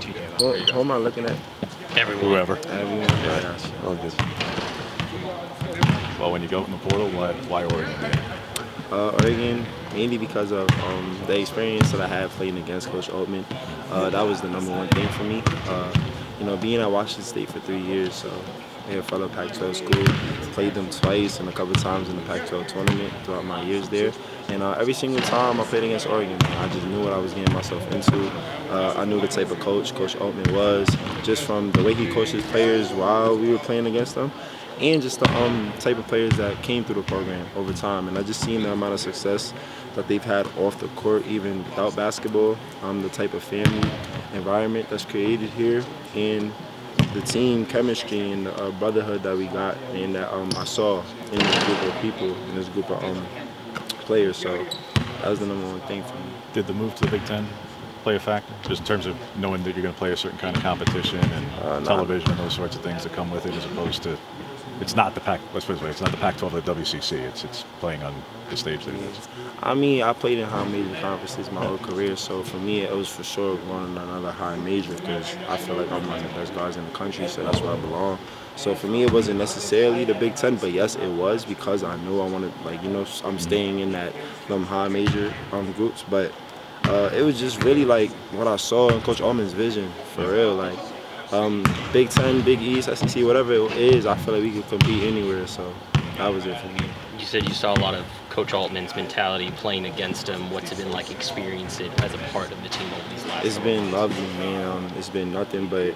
TJ Bamba. Who am I looking at? Everyone. Whoever. Everyone. Yeah. Gotcha. All good. Well, when you go in the portal, why Oregon? Oregon, mainly because of the experience that I had playing against Coach Altman. That was the number one thing for me. Being at Washington State for 3 years, so they're a fellow Pac-12 school. Played them twice and a couple times in the Pac-12 tournament throughout my years there. And every single time I played against Oregon, I just knew what I was getting myself into. I knew the type of coach Coach Altman was, just from the way he coached his players while we were playing against them, and just the type of players that came through the program over time. And I just seen the amount of success that they've had off the court, even without basketball, the type of family environment that's created here, and the team chemistry and the brotherhood that we got and that I saw in this group of people, in this group of players. So that was the number one thing for me. Did the move to the Big Ten play a factor, just in terms of knowing that you're going to play a certain kind of competition and television and those sorts of things that come with it, as opposed to it's not the Pac. Let's put it this way: it's not the Pac-12 or the WCC. It's playing on the stage that it is. I mean, I played in high major conferences my whole career, so for me, it was for sure going another high major because I feel like I'm one of the best guys in the country, so that's where I belong. So for me, it wasn't necessarily the Big Ten, but yes, it was because I knew I wanted, I'm staying in that high major groups, but it was just really like what I saw in Coach Allman's vision, for real, like. Big Ten, Big East, SEC, whatever it is, I feel like we could compete anywhere. So that was it for me. You said you saw a lot of Coach Altman's mentality playing against him. What's it been like experiencing it as a part of the team over these last? It's been lovely, man. It's been nothing but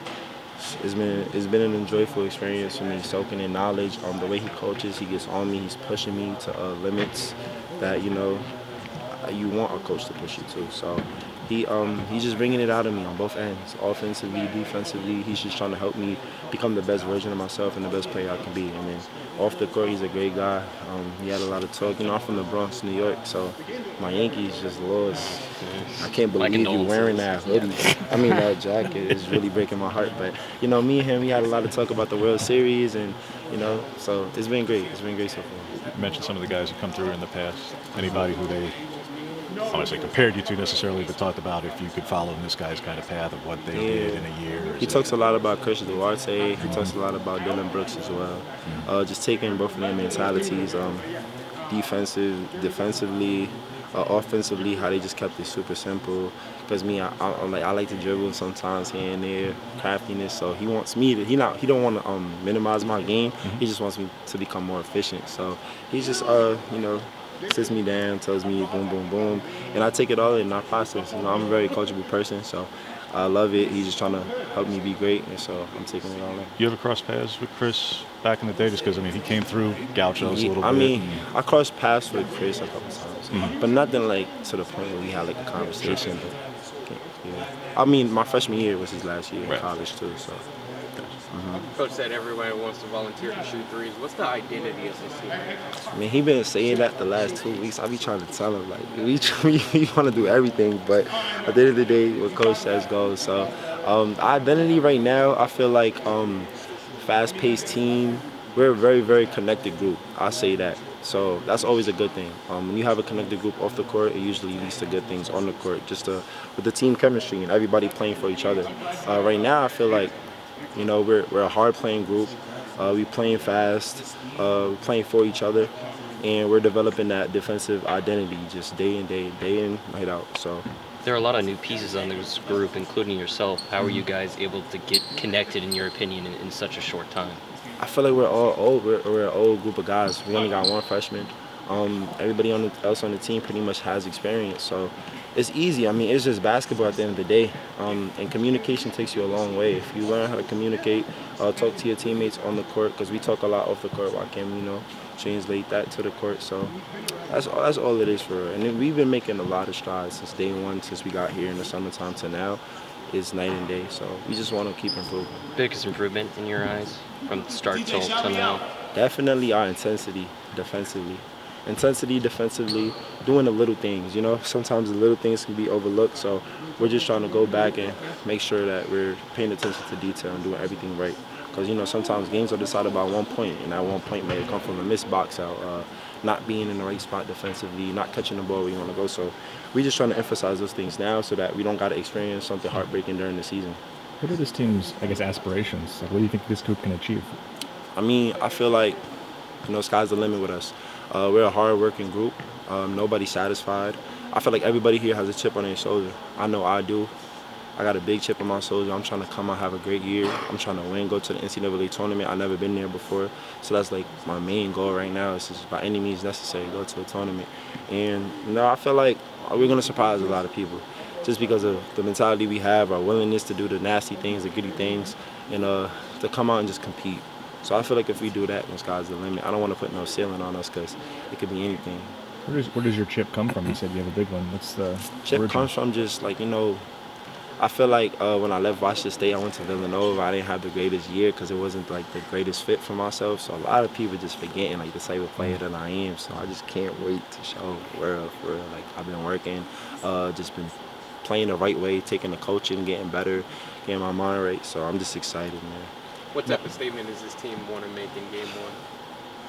it's been an enjoyable experience for me, soaking in knowledge. The way he coaches, he gets on me, he's pushing me to limits that you want a coach to push you to. So. He's just bringing it out of me on both ends, offensively, defensively. He's just trying to help me become the best version of myself and the best player I can be. And then off the court, he's a great guy. He had a lot of talk. I'm from the Bronx, New York, so my Yankees just lost. I can't believe you wearing that hoodie. I mean, that jacket is really breaking my heart. But, me and him, we had a lot of talk about the World Series, and, so it's been great. It's been great so far. You mentioned some of the guys who come through in the past. Anybody who they I don't want to say compared you to necessarily, but talked about if you could follow in this guy's kind of path of what they did in a year. He talks a lot about Chris Duarte. He talks a lot about Dylan Brooks as well. Just taking both of their mentalities, defensively, offensively, how they just kept it super simple. Because I like to dribble sometimes here and there, craftiness. So he wants me to. He don't want to minimize my game. He just wants me to become more efficient. So he's just sits me down, tells me boom, boom, boom, and I take it all in our process. I'm a very coachable person, so I love it. He's just trying to help me be great, and so I'm taking it all in. You ever crossed paths with Chris back in the day? Just because he came through Gauchos a little bit. I crossed paths with Chris a couple times, but nothing like to the point where we had like a conversation. But, my freshman year was his last year in college too, so. Coach said everyone wants to volunteer to shoot threes. What's the identity of this team? He been saying that the last 2 weeks. I be trying to tell him, like, we want to do everything, but at the end of the day, what Coach says goes. So, our identity right now, I feel like fast-paced team. We're a very, very connected group. I say that. So that's always a good thing. When you have a connected group off the court, it usually leads to good things on the court, just with the team chemistry and everybody playing for each other. Right now, I feel like we're a hard-playing group. We playing fast. We're playing for each other, and we're developing that defensive identity just day in, night out. So there are a lot of new pieces on this group, including yourself. How are you guys able to get connected, in your opinion, in such a short time? I feel like we're all old. We're an old group of guys. We only got one freshman. Everybody else on the team pretty much has experience, so it's easy. It's just basketball at the end of the day, and communication takes you a long way. If you learn how to communicate, talk to your teammates on the court, because we talk a lot off the court. Why can't we, translate that to the court? So that's all it is for real. And we've been making a lot of strides since day one, since we got here in the summertime to now. It's night and day, so we just want to keep improving. Biggest improvement in your eyes from start till now? Definitely our intensity defensively. Doing the little things, Sometimes the little things can be overlooked, so we're just trying to go back and make sure that we're paying attention to detail and doing everything right. Because, sometimes games are decided by 1 point, and that 1 point may come from a missed box out. not being in the right spot defensively, not catching the ball where you want to go. So we're just trying to emphasize those things now so that we don't got to experience something heartbreaking during the season. What are this team's, I guess, aspirations? Like, what do you think this group can achieve? I mean, I feel like, sky's the limit with us. We're a hard-working group. Nobody's satisfied. I feel like everybody here has a chip on their shoulder. I know I do. I got a big chip on my shoulder. I'm trying to come out, have a great year. I'm trying to win, go to the NCAA tournament. I've never been there before. So that's like my main goal right now is just by any means necessary, go to a tournament. And, I feel like we're going to surprise a lot of people just because of the mentality we have, our willingness to do the nasty things, the gritty things, and to come out and just compete. So I feel like if we do that, then sky's the limit. I don't want to put no ceiling on us because it could be anything. Where does your chip come from? You said you have a big one. What's the chip origin? comes from just like, I feel like when I left Washington State, I went to Villanova. I didn't have the greatest year because it wasn't like the greatest fit for myself. So a lot of people just forgetting like the type of player that I am. So I just can't wait to show the world for real. Like I've been working, just been playing the right way, taking the coaching, getting better, getting my mind right. So I'm just excited, man. What type of statement does this team want to make in game one?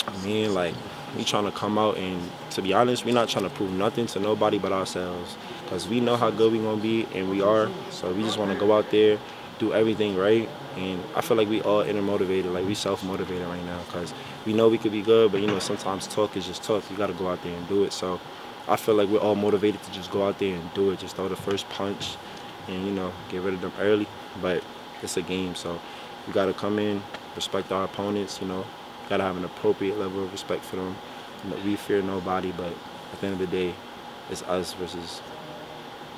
I mean, like, we trying to come out and, to be honest, we're not trying to prove nothing to nobody but ourselves because we know how good we're going to be, and we are. So we just want to go out there, do everything right, and I feel like we all intermotivated, like we self-motivated right now because we know we could be good, but, sometimes talk is just talk. You got to go out there and do it. So I feel like we're all motivated to just go out there and do it, just throw the first punch and, get rid of them early. But it's a game, so we got to come in, respect our opponents, got to have an appropriate level of respect for them. We fear nobody, but at the end of the day, it's us versus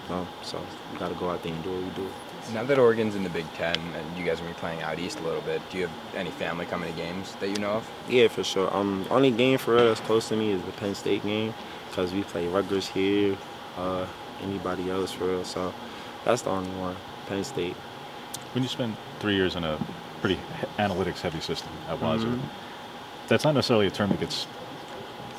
them. So we got to go out there and do what we do. Now that Oregon's in the Big Ten and you guys are going to be playing out east a little bit, do you have any family coming to games that you know of? Yeah, for sure. Only game for real that's close to me is the Penn State game because we play Rutgers here, anybody else for real. So that's the only one, Penn State. When you spend 3 years in a pretty analytics-heavy system at Wazoo, that's not necessarily a term that gets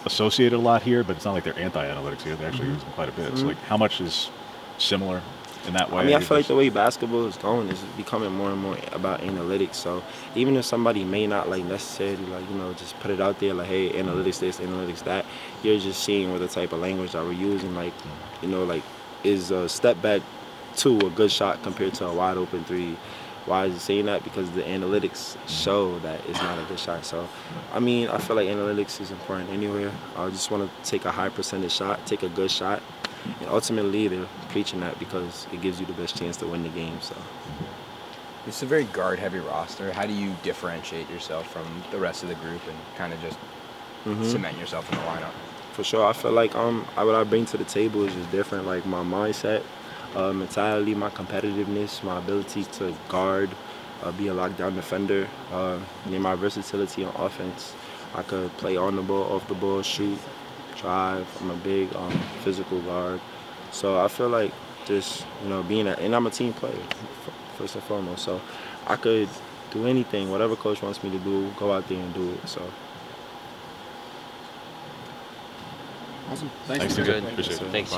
associated a lot here, but it's not like they're anti-analytics here. They actually use them quite a bit. So, like, how much is similar in that way? I mean, I feel like the way basketball is going is becoming more and more about analytics. So even if somebody may not necessarily just put it out there hey, analytics this, analytics that, you're just seeing what the type of language that we're using. Is a step back two a good shot compared to a wide open three? Why is it saying that? Because the analytics show that it's not a good shot. So, I mean, I feel like analytics is important anywhere. I just want to take a high percentage shot, take a good shot, and ultimately they're preaching that because it gives you the best chance to win the game. So, It's a very guard-heavy roster. How do you differentiate yourself from the rest of the group and kind of just cement yourself in the lineup? For sure, I feel like what I bring to the table is just different. Like my mindset, mentality, my competitiveness, my ability to guard, be a lockdown defender, and my versatility on offense. I could play on the ball, off the ball, shoot, drive. I'm a big physical guard. So I feel like just, being and I'm a team player, first and foremost. So I could do anything, whatever coach wants me to do, go out there and do it. So. Thanks, Good. Appreciate it. Thanks.